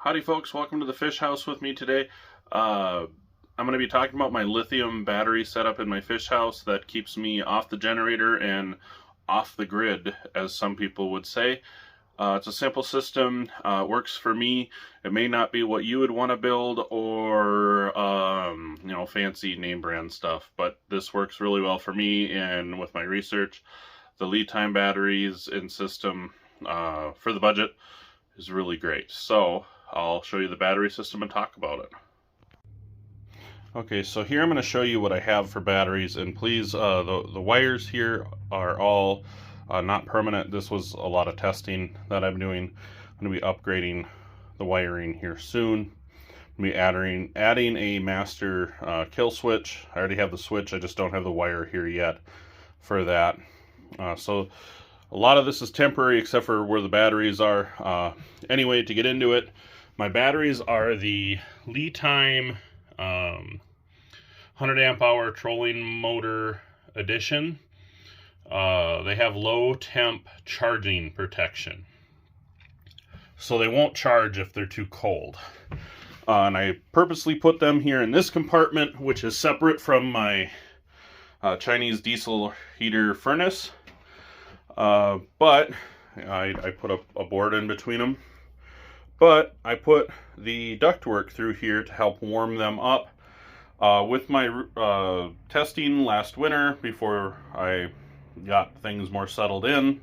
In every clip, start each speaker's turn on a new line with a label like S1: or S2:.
S1: Howdy folks, welcome to the fish house with me today. I'm going to be talking about my lithium battery setup in my fish house that keeps me off the generator and off the grid, as some people would say. It's a simple system, it works for me. It may not be what you would want to build or fancy name brand stuff, but this works really well for me, and with my research, the litime batteries and system for the budget is really great. So I'll show you the battery system and talk about it. Okay, so here I'm going to show you what I have for batteries, and please, the wires here are all not permanent. This was a lot of testing that I'm doing. I'm going to be upgrading the wiring here soon. I'm going to be adding a master kill switch. I already have the switch, I just don't have the wire here yet for that. So a lot of this is temporary except for where the batteries are. Anyway, to get into it, my batteries are the litime 100 amp hour trolling motor edition. They have low temp charging protection, so they won't charge if they're too cold. And I purposely put them here in this compartment, which is separate from my Chinese diesel heater furnace. But I put a board in between them. But I put the ductwork through here to help warm them up. With my testing last winter, before I got things more settled in,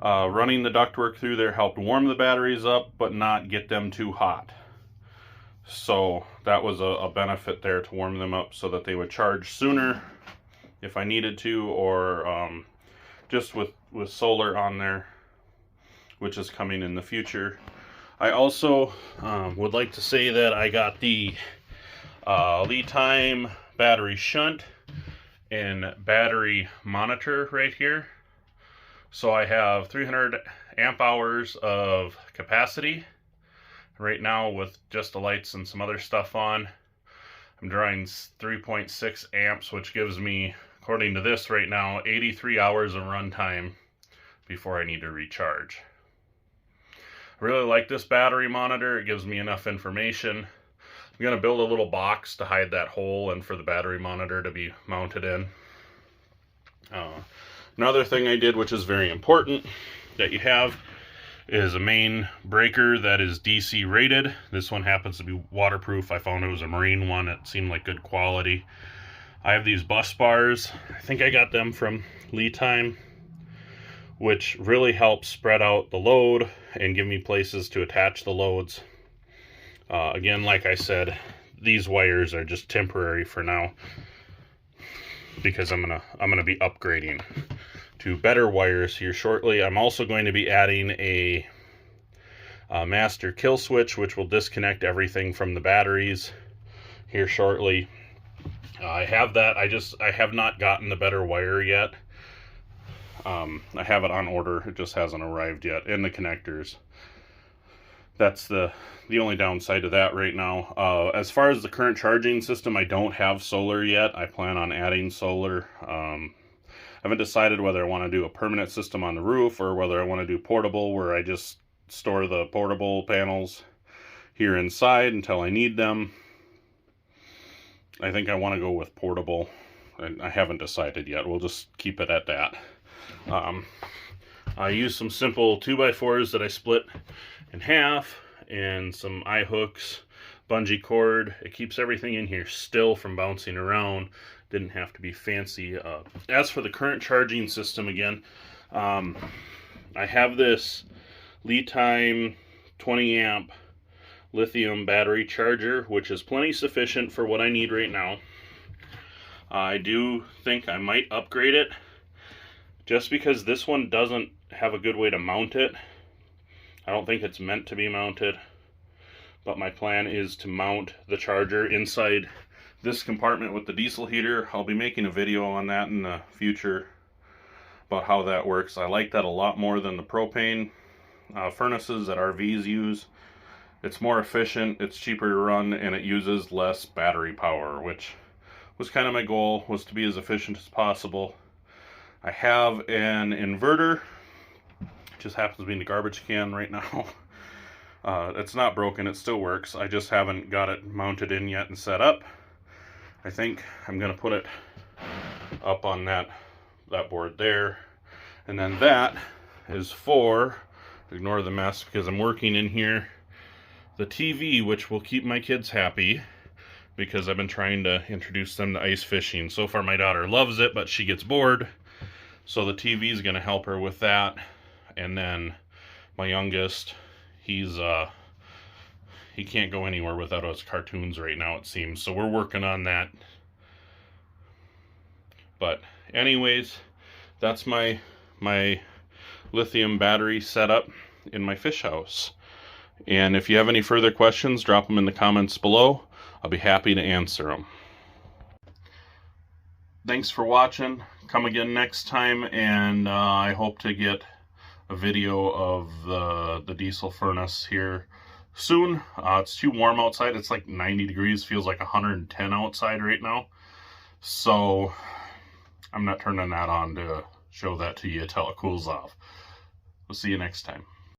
S1: running the ductwork through there helped warm the batteries up, but not get them too hot. So that was a benefit there, to warm them up so that they would charge sooner if I needed to, or just with solar on there, which is coming in the future. I also would like to say that I got the litime battery shunt and battery monitor right here. So I have 300 amp hours of capacity. Right now, with just the lights and some other stuff on, I'm drawing 3.6 amps, which gives me, according to this right now, 83 hours of runtime before I need to recharge. I really like this battery monitor. It gives me enough information. I'm going to build a little box to hide that hole and for the battery monitor to be mounted in. Another thing I did, which is very important that you have, is a main breaker that is DC rated. This one happens to be waterproof. I found it was a marine one. It seemed like good quality. I have these bus bars. I think I got them from litime, which really helps spread out the load and give me places to attach the loads. Again, like I said, these wires are just temporary for now, because I'm gonna be upgrading to better wires here shortly. I'm also going to be adding a master kill switch, which will disconnect everything from the batteries here shortly. I have that. I have not gotten the better wire yet. I have it on order. It just hasn't arrived yet. And the connectors. That's the only downside to that right now. As far as the current charging system, I don't have solar yet. I plan on adding solar. I haven't decided whether I want to do a permanent system on the roof or whether I want to do portable, where I just store the portable panels here inside until I need them. I think I want to go with portable, and I haven't decided yet. We'll just keep it at that. I use some simple 2x4s that I split in half, and some eye hooks, bungee cord. It keeps everything in here still from bouncing around. Didn't have to be fancy. As for the current charging system, again, I have this litime 20 amp lithium battery charger, which is plenty sufficient for what I need right now. I do think I might upgrade it, just because this one doesn't have a good way to mount it. I don't think it's meant to be mounted, but my plan is to mount the charger inside this compartment with the diesel heater. I'll be making a video on that in the future about how that works. I like that a lot more than the propane furnaces that RVs use. It's more efficient, it's cheaper to run, and it uses less battery power, which was kind of my goal, was to be as efficient as possible. I have an inverter, it just happens to be in the garbage can right now. It's not broken, it still works. I just haven't got it mounted in yet and set up. I think I'm gonna put it up on that board there. And then that is for, ignore the mess because I'm working in here, the TV, which will keep my kids happy because I've been trying to introduce them to ice fishing. So far my daughter loves it, but she gets bored. So the TV is going to help her with that. And then my youngest, he can't go anywhere without his cartoons right now, it seems. So we're working on that. But anyways, that's my lithium battery setup in my fish house. And if you have any further questions, drop them in the comments below. I'll be happy to answer them. Thanks for watching. Come again next time, and I hope to get a video of the diesel furnace here soon. It's too warm outside. It's like 90 degrees, feels like 110 outside right now. So I'm not turning that on to show that to you until it cools off. We'll see you next time.